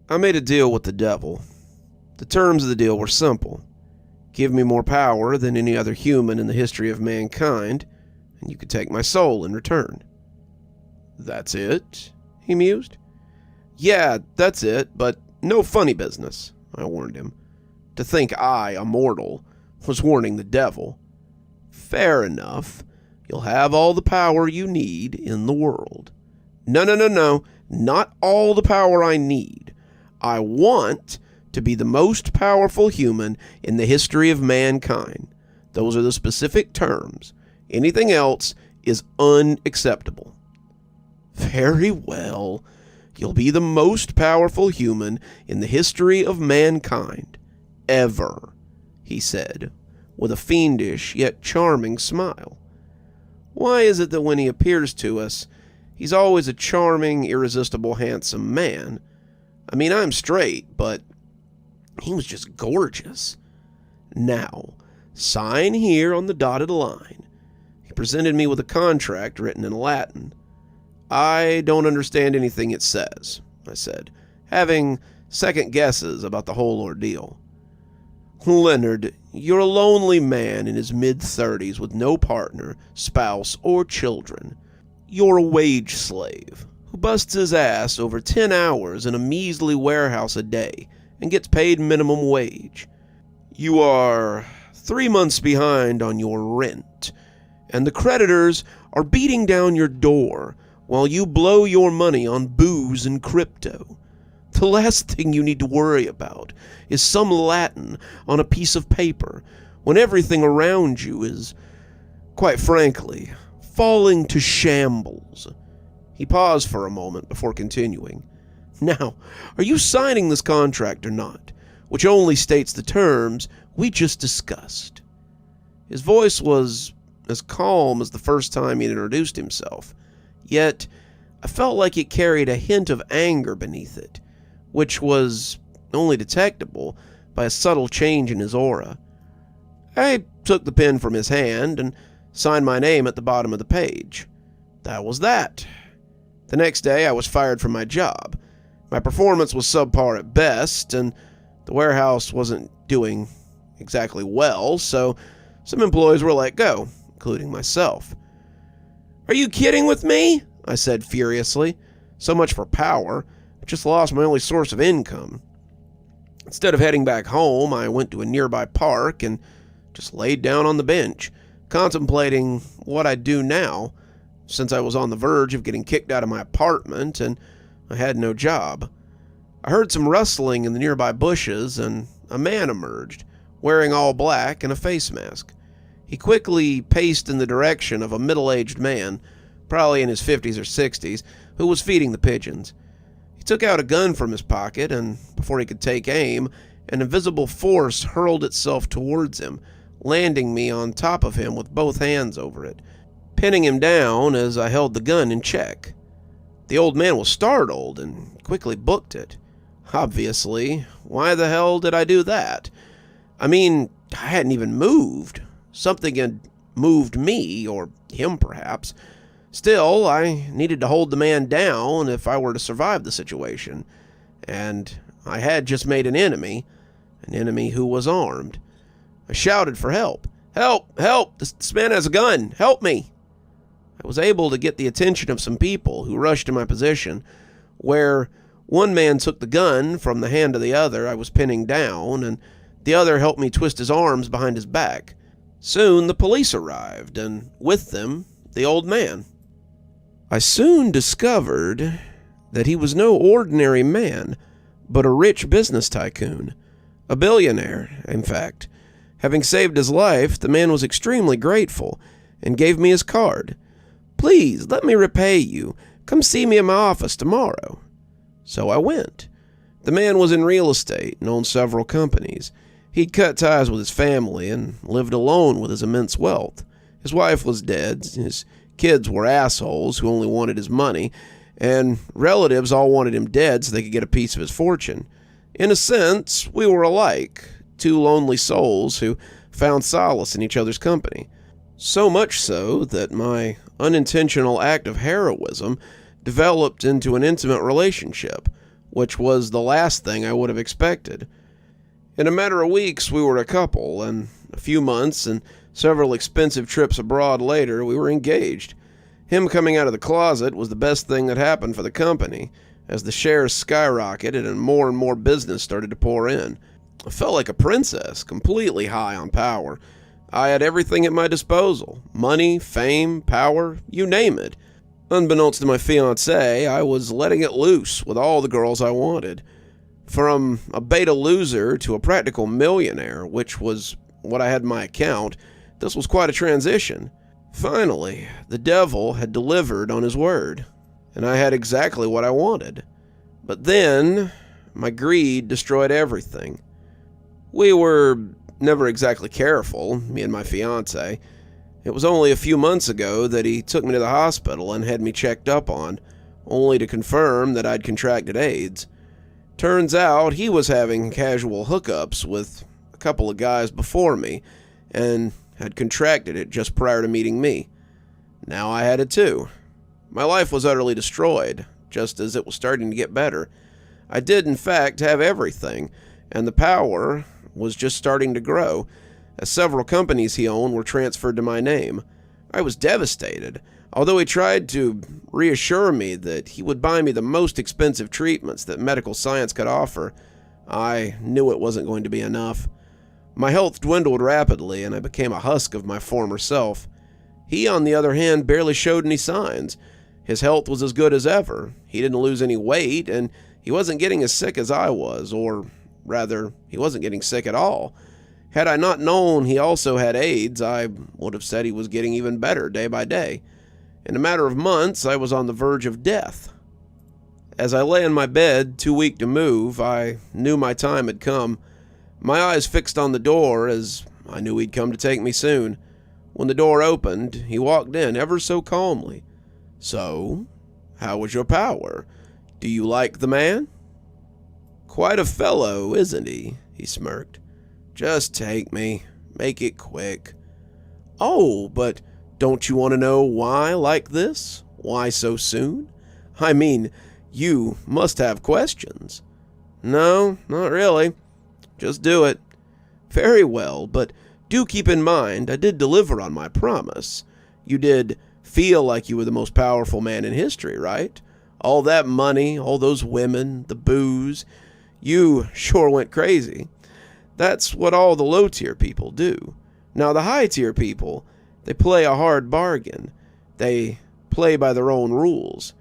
I made a deal with the devil. The terms of the deal were simple. Give me more power than any other human in the history of mankind, and you could take my soul in return. That's it? He mused. Yeah, that's it, but no funny business, I warned him. To think I, a mortal, was warning the devil. Fair enough. You'll have all the power you need in the world. No. Not all the power I need. I want to be the most powerful human in the history of mankind. Those are the specific terms. Anything else is unacceptable. Very well. You'll be the most powerful human in the history of mankind. Ever, he said, with a fiendish yet charming smile. Why is it that when he appears to us, he's always a charming, irresistible, handsome man? I mean, I'm straight, but he was just gorgeous. Now, sign here on the dotted line. He presented me with a contract written in Latin. I don't understand anything it says, I said, having second guesses about the whole ordeal. Leonard, you're a lonely man in his mid-30s with no partner, spouse, or children. You're a wage slave who busts his ass over 10 hours in a measly warehouse a day and gets paid minimum wage. You are 3 months behind on your rent, and the creditors are beating down your door while you blow your money on booze and crypto. The last thing you need to worry about is some Latin on a piece of paper when everything around you is, quite frankly, falling to shambles. He paused for a moment before continuing. Now, are you signing this contract or not, which only states the terms we just discussed? His voice was as calm as the first time he had introduced himself, yet I felt like it carried a hint of anger beneath it, which was only detectable by a subtle change in his aura. I took the pen from his hand and signed my name at the bottom of the page. That was that. The next day I was fired from my job. My performance was subpar at best, and the warehouse wasn't doing exactly well, so some employees were let go, including myself. Are you kidding with me? I said furiously. So much for power. I just lost my only source of income. Instead of heading back home, I went to a nearby park and just laid down on the bench, contemplating what I'd do now, since I was on the verge of getting kicked out of my apartment and I had no job. I heard some rustling in the nearby bushes, and a man emerged, wearing all black and a face mask. He quickly paced in the direction of a middle-aged man, probably in his 50s or 60s, who was feeding the pigeons. He took out a gun from his pocket, and before he could take aim, an invisible force hurled itself towards him, landing me on top of him with both hands over it, pinning him down as I held the gun in check. The old man was startled and quickly booked it. Obviously, why the hell did I do that? I mean, I hadn't even moved. Something had moved me, or him perhaps. Still, I needed to hold the man down if I were to survive the situation. And I had just made an enemy who was armed. I shouted for help. Help! Help! This man has a gun! Help me! I was able to get the attention of some people who rushed to my position, where one man took the gun from the hand of the other I was pinning down, and the other helped me twist his arms behind his back. Soon the police arrived, and with them, the old man. I soon discovered that he was no ordinary man, but a rich business tycoon. A billionaire, in fact. Having saved his life, the man was extremely grateful and gave me his card. Please, let me repay you. Come see me in my office tomorrow. So I went. The man was in real estate and owned several companies. He'd cut ties with his family and lived alone with his immense wealth. His wife was dead, his kids were assholes who only wanted his money, and relatives all wanted him dead so they could get a piece of his fortune. In a sense, we were alike, two lonely souls who found solace in each other's company. So much so that my unintentional act of heroism developed into an intimate relationship, which was the last thing I would have expected. In a matter of weeks, we were a couple, and a few months and several expensive trips abroad later, we were engaged. Him coming out of the closet was the best thing that happened for the company, as the shares skyrocketed and more business started to pour in. I felt like a princess, completely high on power. I had everything at my disposal: money, fame, power, you name it. Unbeknownst to my fiancée, I was letting it loose with all the girls I wanted. From a beta loser to a practical millionaire, which was what I had in my account, this was quite a transition. Finally, the devil had delivered on his word, and I had exactly what I wanted. But then, my greed destroyed everything. We were never exactly careful, me and my fiancé. It was only a few months ago that he took me to the hospital and had me checked up on, only to confirm that I'd contracted AIDS. Turns out he was having casual hookups with a couple of guys before me, and had contracted it just prior to meeting me. Now I had it too. My life was utterly destroyed, just as it was starting to get better. I did, in fact, have everything, and the power was just starting to grow, as several companies he owned were transferred to my name. I was devastated, although he tried to reassure me that he would buy me the most expensive treatments that medical science could offer. I knew it wasn't going to be enough. My health dwindled rapidly, and I became a husk of my former self. He, on the other hand, barely showed any signs. His health was as good as ever. He didn't lose any weight, and he wasn't getting as sick as I was, or rather, he wasn't getting sick at all. Had I not known he also had AIDS, I would have said he was getting even better day by day. In a matter of months, I was on the verge of death. As I lay in my bed, too weak to move, I knew my time had come. My eyes fixed on the door, as I knew he'd come to take me soon. When the door opened, he walked in ever so calmly. "So, how was your power? Do you like the man?" "Quite a fellow, isn't he?" he smirked. "Just take me. Make it quick." "Oh, but don't you want to know why like this? Why so soon? I mean, you must have questions." "No, not really. Just do it." "Very well, but do keep in mind I did deliver on my promise. You did feel like you were the most powerful man in history, right? All that money, all those women, the booze. You sure went crazy. That's what all the low-tier people do. Now, the high-tier people, they play a hard bargain. They play by their own rules.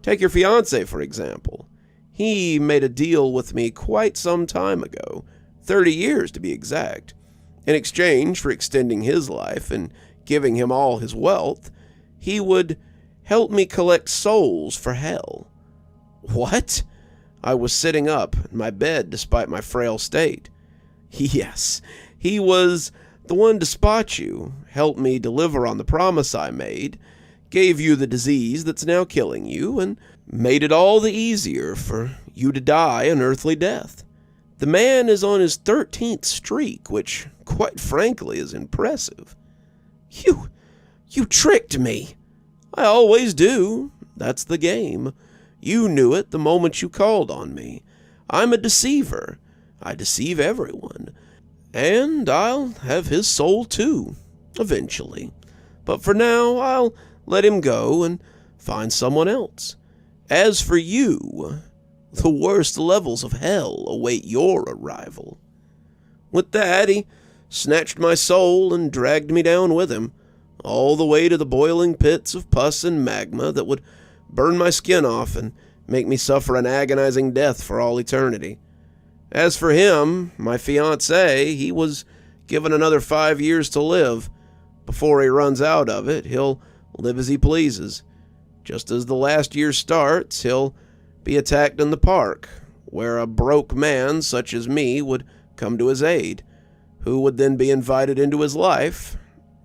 Take your fiancé, for example. He made a deal with me quite some time ago, 30 years to be exact. In exchange for extending his life and giving him all his wealth, he would help me collect souls for hell." "What?" I was sitting up in my bed despite my frail state. "Yes, he was the one to spot you, help me deliver on the promise I made, gave you the disease that's now killing you, and made it all the easier for you to die an earthly death. The man is on his 13th streak, which, quite frankly, is impressive." You tricked me." "I always do. That's the game. You knew it the moment you called on me. I'm a deceiver. I deceive everyone. And I'll have his soul too, eventually. But for now, I'll let him go and find someone else. As for you, the worst levels of hell await your arrival." With that, he snatched my soul and dragged me down with him, all the way to the boiling pits of pus and magma that would burn my skin off and make me suffer an agonizing death for all eternity. As for him, my fiancé, he was given another 5 years to live. Before he runs out of it, he'll live as he pleases. Just as the last year starts, he'll be attacked in the park, where a broke man such as me would come to his aid, who would then be invited into his life,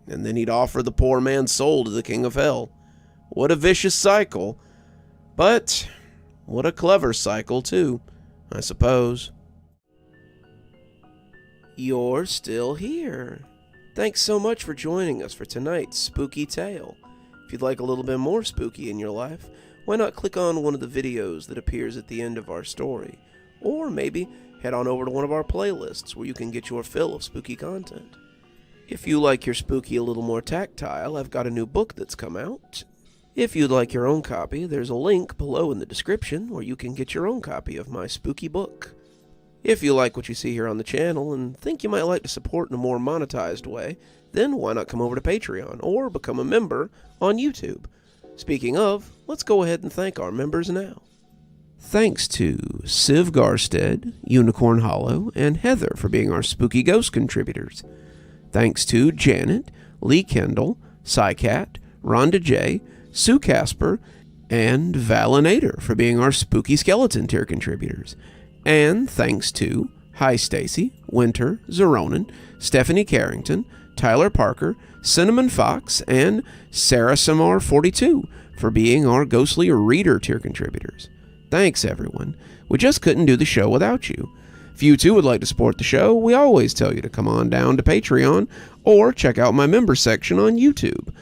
and then he'd offer the poor man's soul to the king of hell. What a vicious cycle. But what a clever cycle, too, I suppose. You're still here. Thanks so much for joining us for tonight's spooky tale. If you'd like a little bit more spooky in your life, why not click on one of the videos that appears at the end of our story? Or maybe head on over to one of our playlists where you can get your fill of spooky content. If you like your spooky a little more tactile, I've got a new book that's come out. If you'd like your own copy, there's a link below in the description where you can get your own copy of my spooky book. If you like what you see here on the channel and think you might like to support in a more monetized way, then why not come over to Patreon or become a member on YouTube? Speaking of, let's go ahead and thank our members now. Thanks to Civ Garstad, Unicorn Hollow, and Heather for being our Spooky Ghost contributors. Thanks to Janet, Lee Kendall, Saikat, Ronda J, Sue Casper, and Valinator for being our Spooky Skeleton tier contributors. And thanks to Hi Stacy, Winter, Xaronan, Stephanie Carrington, Tyler Parker, Cinnamon Fox, and Sarah Samar 42 for being our Ghostly Reader tier contributors. Thanks, everyone. We just couldn't do the show without you. If you too would like to support the show, we always tell you to come on down to Patreon or check out my member section on YouTube.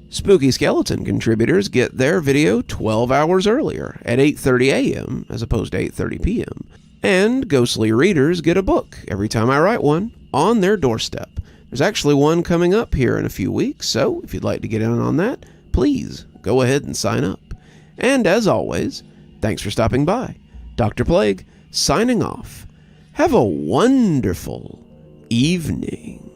Spooky Skeleton contributors get their video 12 hours earlier at 8:30 a.m. as opposed to 8:30 p.m. And Ghostly Readers get a book every time I write one on their doorstep. There's actually one coming up here in a few weeks, so if you'd like to get in on that, please go ahead and sign up. And as always, thanks for stopping by. Dr. Plague, signing off. Have a wonderful evening.